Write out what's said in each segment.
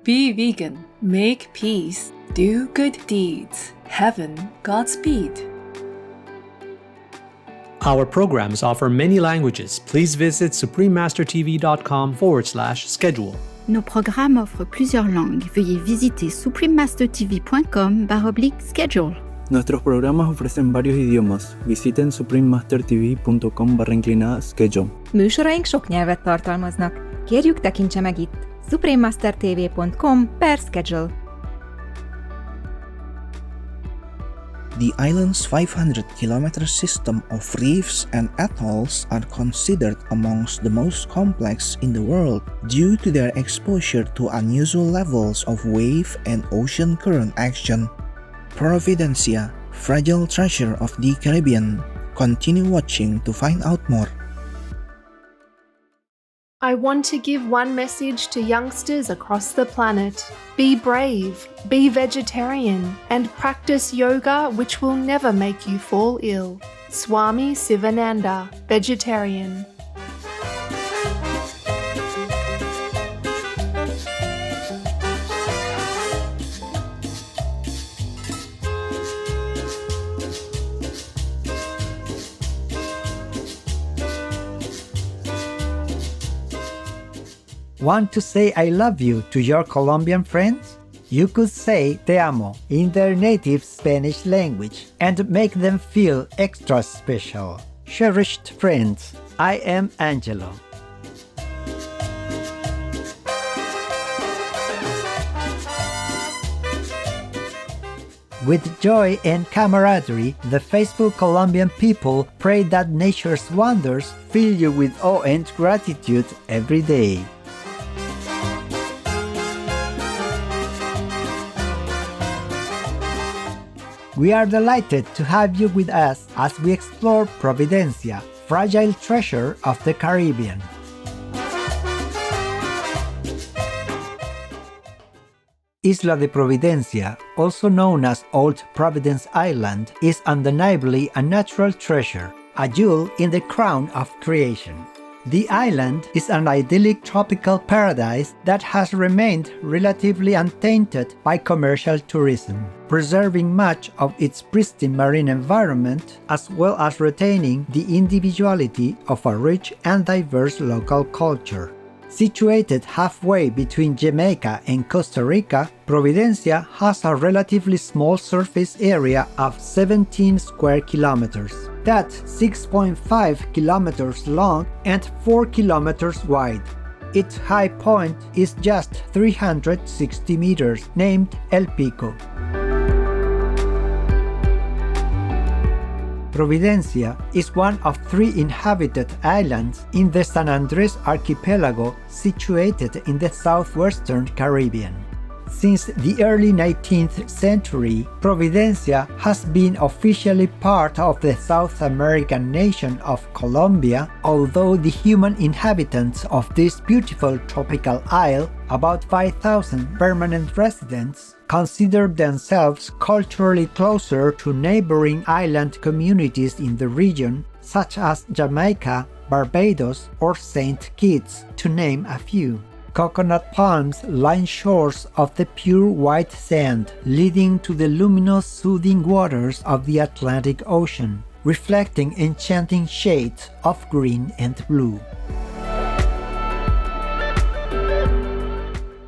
Be vegan, make peace, do good deeds. Heaven, Godspeed. Our programs offer many languages. Please visit suprememastertv.com/schedule. Nos programmes offrent plusieurs langues. Veuillez visiter suprememastertv.com/schedule. Nuestros programas ofrecen varios idiomas. Visiten suprememastertv.com/schedule. Műsoraink sok nyelvet tartalmaznak. Kérjük, tekintse meg itt suprememastertv.com/schedule. The island's 500-kilometer system of reefs and atolls are considered amongst the most complex in the world due to their exposure to unusual levels of wave and ocean current action. Providencia, fragile treasure of the Caribbean. Continue watching to find out more. I want to give one message to youngsters across the planet. Be brave, be vegetarian, and practice yoga, which will never make you fall ill. Swami Sivananda, vegetarian. Want to say I love you to your Colombian friends? You could say te amo in their native Spanish language and make them feel extra special. Cherished friends, I am Angelo. With joy and camaraderie, the faithful Colombian people pray that nature's wonders fill you with awe and gratitude every day. We are delighted to have you with us as we explore Providencia, fragile treasure of the Caribbean. Isla de Providencia, also known as Old Providence Island, is undeniably a natural treasure, a jewel in the crown of creation. The island is an idyllic tropical paradise that has remained relatively untainted by commercial tourism, preserving much of its pristine marine environment as well as retaining the individuality of a rich and diverse local culture. Situated halfway between Jamaica and Costa Rica, Providencia has a relatively small surface area of 17 square kilometers. That's 6.5 kilometers long and 4 kilometers wide. Its high point is just 360 meters, named El Pico. Providencia is one of 3 inhabited islands in the San Andres archipelago situated in the southwestern Caribbean. Since the early 19th century, Providencia has been officially part of the South American nation of Colombia, although the human inhabitants of this beautiful tropical isle, about 5,000 permanent residents, consider themselves culturally closer to neighboring island communities in the region, such as Jamaica, Barbados, or St. Kitts, to name a few. Coconut palms line shores of the pure white sand, leading to the luminous soothing waters of the Atlantic Ocean, reflecting enchanting shades of green and blue.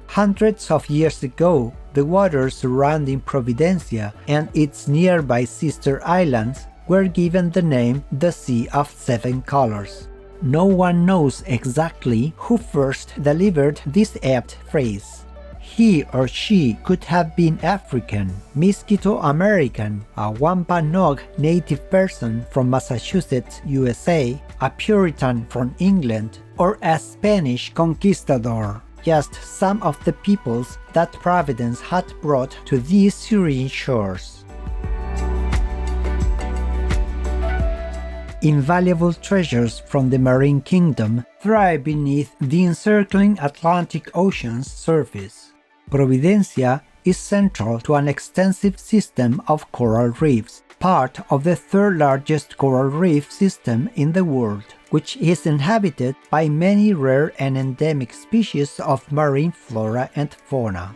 Hundreds of years ago, the waters surrounding Providencia and its nearby sister islands were given the name the Sea of Seven Colors. No one knows exactly who first delivered this apt phrase. He or she could have been African, Miskito-American, a Wampanoag native person from Massachusetts, USA, a Puritan from England, or a Spanish conquistador. Just some of the peoples that Providence had brought to these serene shores. Invaluable treasures from the marine kingdom thrive beneath the encircling Atlantic Ocean's surface. Providencia is central to an extensive system of coral reefs, part of the third largest coral reef system in the world, which is inhabited by many rare and endemic species of marine flora and fauna.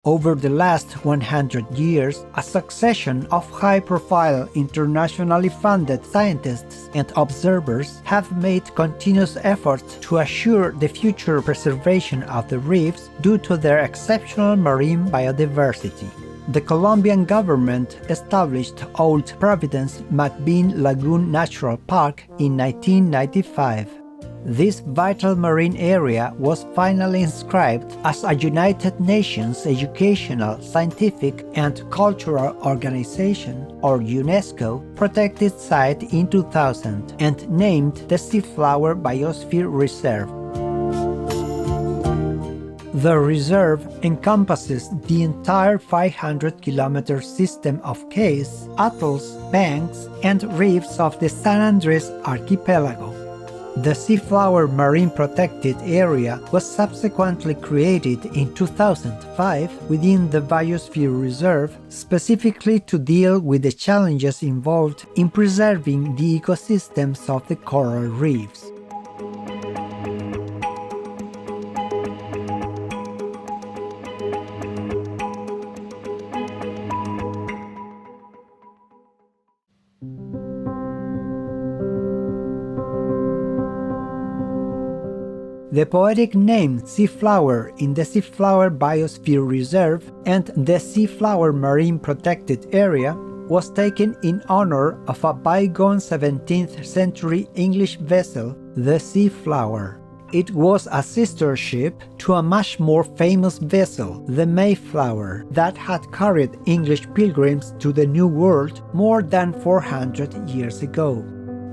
Over the last 100 years, a succession of high-profile, internationally funded scientists and observers have made continuous efforts to assure the future preservation of the reefs due to their exceptional marine biodiversity. The Colombian government established Old Providence McBean Lagoon Natural Park in 1995. This vital marine area was finally inscribed as a United Nations Educational, Scientific and Cultural Organization, or UNESCO, protected site in 2000 and named the Seaflower Biosphere Reserve. The reserve encompasses the entire 500-kilometer system of cays, atolls, banks, and reefs of the San Andres archipelago. The Seaflower Marine Protected Area was subsequently created in 2005 within the Biosphere Reserve, specifically to deal with the challenges involved in preserving the ecosystems of the coral reefs. The poetic name Seaflower in the Seaflower Biosphere Reserve and the Seaflower Marine Protected Area was taken in honor of a bygone 17th century English vessel, the Seaflower. It was a sister ship to a much more famous vessel, the Mayflower, that had carried English pilgrims to the New World more than 400 years ago.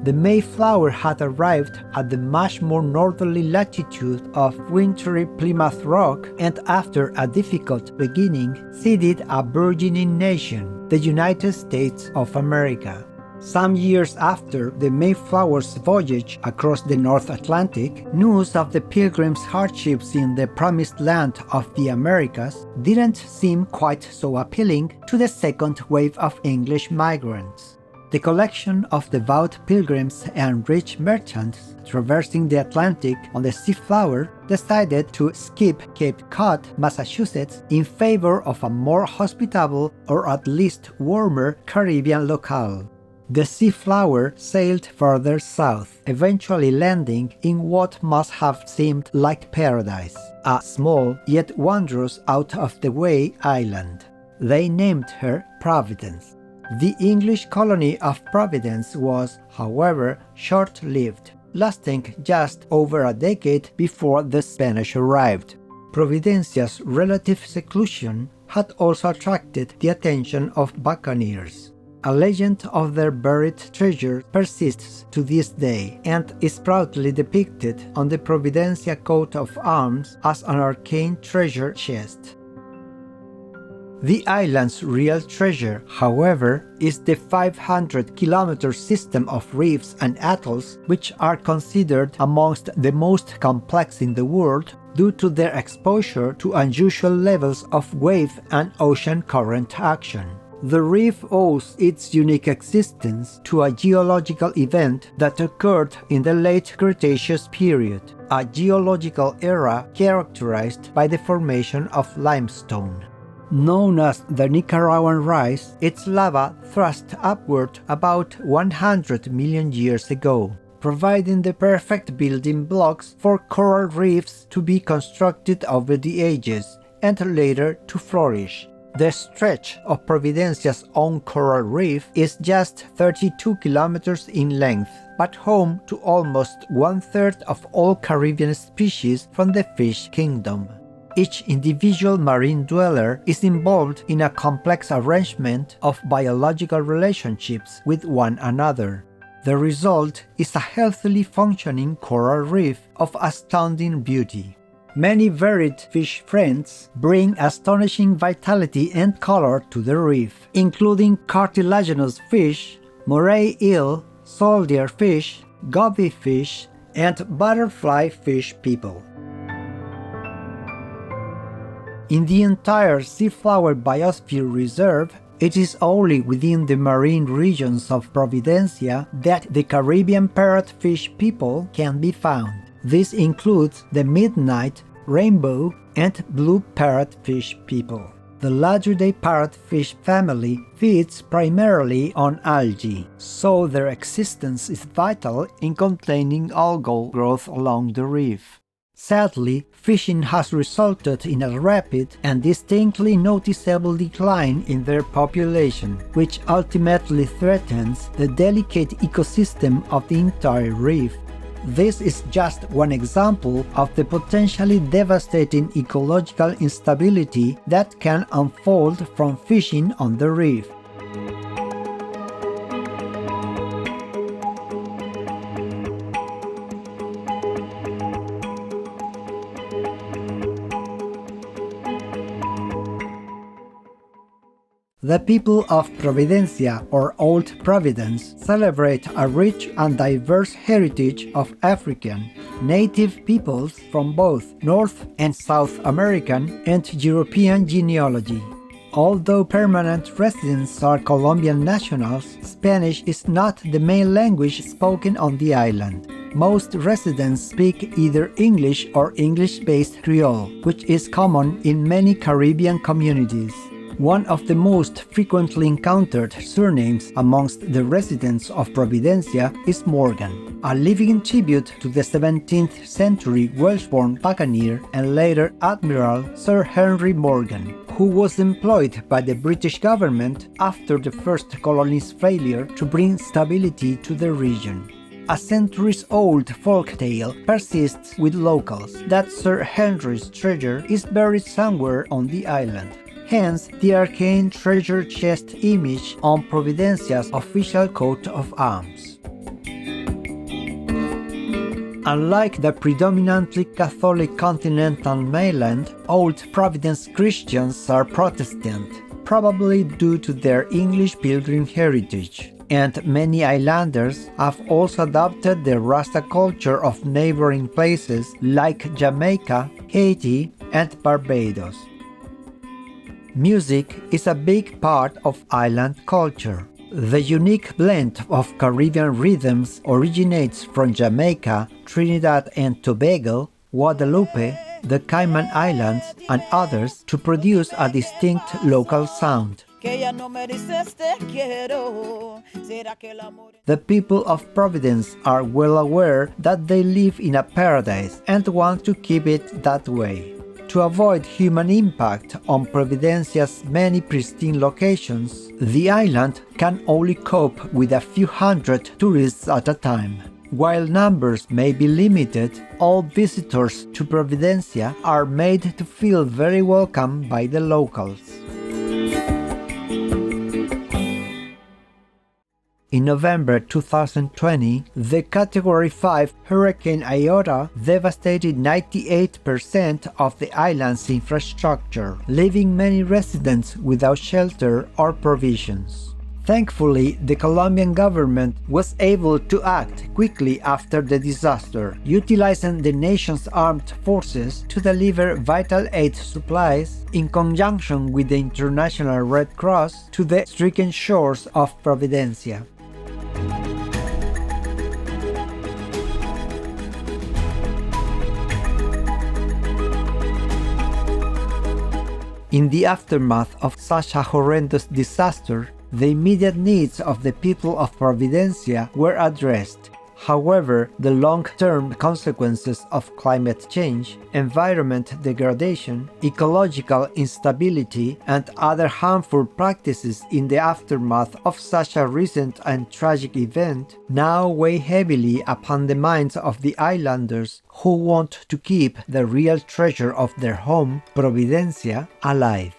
The Mayflower had arrived at the much more northerly latitude of wintry Plymouth Rock and after a difficult beginning seeded a burgeoning nation, the United States of America. Some years after the Mayflower's voyage across the North Atlantic, news of the pilgrims' hardships in the promised land of the Americas didn't seem quite so appealing to the second wave of English migrants. The collection of devout pilgrims and rich merchants traversing the Atlantic on the Seaflower decided to skip Cape Cod, Massachusetts, in favor of a more hospitable or at least warmer Caribbean locale. The Seaflower sailed further south, eventually landing in what must have seemed like paradise, a small yet wondrous out-of-the-way island. They named her Providence. The English colony of Providence was, however, short-lived, lasting just over a decade before the Spanish arrived. Providencia's relative seclusion had also attracted the attention of buccaneers. A legend of their buried treasure persists to this day and is proudly depicted on the Providencia coat of arms as an arcane treasure chest. The island's real treasure, however, is the 500-kilometer system of reefs and atolls, which are considered amongst the most complex in the world due to their exposure to unusual levels of wave and ocean current action. The reef owes its unique existence to a geological event that occurred in the late Cretaceous period, a geological era characterized by the formation of limestone. Known as the Nicaraguan Rise, its lava thrust upward about 100 million years ago, providing the perfect building blocks for coral reefs to be constructed over the ages and later to flourish. The stretch of Providencia's own coral reef is just 32 kilometers in length, but home to almost one-third of all Caribbean species from the fish kingdom. Each individual marine dweller is involved in a complex arrangement of biological relationships with one another. The result is a healthily functioning coral reef of astounding beauty. Many varied fish friends bring astonishing vitality and color to the reef, including cartilaginous fish, moray eel, soldier fish, goby fish, and butterfly fish people. In the entire Seaflower Biosphere Reserve, it is only within the marine regions of Providencia that the Caribbean parrotfish people can be found. This includes the midnight, rainbow, and blue parrotfish people. The latter-day parrotfish family feeds primarily on algae, so their existence is vital in containing algal growth along the reef. Sadly, fishing has resulted in a rapid and distinctly noticeable decline in their population, which ultimately threatens the delicate ecosystem of the entire reef. This is just one example of the potentially devastating ecological instability that can unfold from fishing on the reef. The people of Providencia, or Old Providence, celebrate a rich and diverse heritage of African, native peoples from both North and South American and European genealogy. Although permanent residents are Colombian nationals, Spanish is not the main language spoken on the island. Most residents speak either English or English-based Creole, which is common in many Caribbean communities. One of the most frequently encountered surnames amongst the residents of Providencia is Morgan, a living tribute to the 17th century Welsh-born buccaneer and later Admiral Sir Henry Morgan, who was employed by the British government after the first colony's failure to bring stability to the region. A centuries-old folktale persists with locals that Sir Henry's treasure is buried somewhere on the island. Hence, the arcane treasure chest image on Providencia's official coat of arms. Unlike the predominantly Catholic continental mainland, Old Providence Christians are Protestant, probably due to their English pilgrim heritage, and many islanders have also adopted the Rasta culture of neighboring places like Jamaica, Haiti, and Barbados. Music is a big part of island culture. The unique blend of Caribbean rhythms originates from Jamaica, Trinidad and Tobago, Guadeloupe, the Cayman Islands, and others to produce a distinct local sound. The people of Providence are well aware that they live in a paradise and want to keep it that way. To avoid human impact on Providencia's many pristine locations, the island can only cope with a few hundred tourists at a time. While numbers may be limited, all visitors to Providencia are made to feel very welcome by the locals. In November 2020, the Category 5 Hurricane Iota devastated 98% of the island's infrastructure, leaving many residents without shelter or provisions. Thankfully, the Colombian government was able to act quickly after the disaster, utilizing the nation's armed forces to deliver vital aid supplies in conjunction with the International Red Cross to the stricken shores of Providencia. In the aftermath of such a horrendous disaster, the immediate needs of the people of Providencia were addressed. However, the long-term consequences of climate change, environment degradation, ecological instability, and other harmful practices in the aftermath of such a recent and tragic event now weigh heavily upon the minds of the islanders who want to keep the real treasure of their home, Providencia, alive.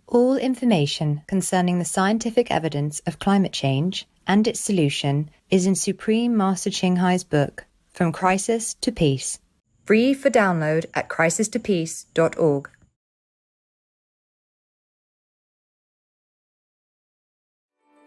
All information concerning the scientific evidence of climate change and its solution is in Supreme Master Ching Hai's book, From Crisis to Peace, free for download at crisistopeace.org.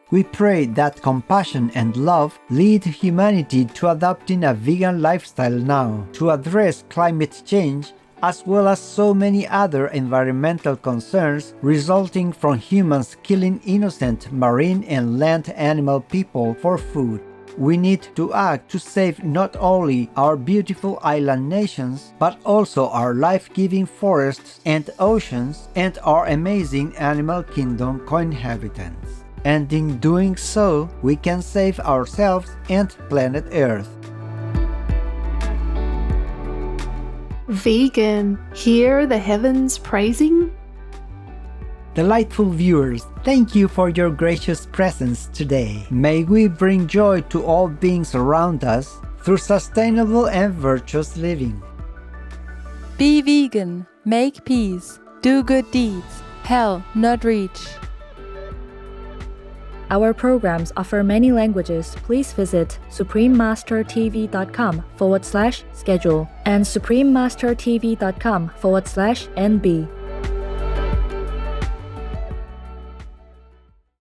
We pray that compassion and love lead humanity to adopting a vegan lifestyle now to address climate change as well as so many other environmental concerns resulting from humans killing innocent marine and land animal people for food. We need to act to save not only our beautiful island nations, but also our life-giving forests and oceans and our amazing animal kingdom co-inhabitants. And in doing so, we can save ourselves and planet Earth. Vegan, hear the heavens praising? Delightful viewers, thank you for your gracious presence today. May we bring joy to all beings around us through sustainable and virtuous living. Be vegan, make peace, do good deeds, hell not reach. Our programs offer many languages. Please visit suprememastertv.com/schedule and suprememastertv.com/NB.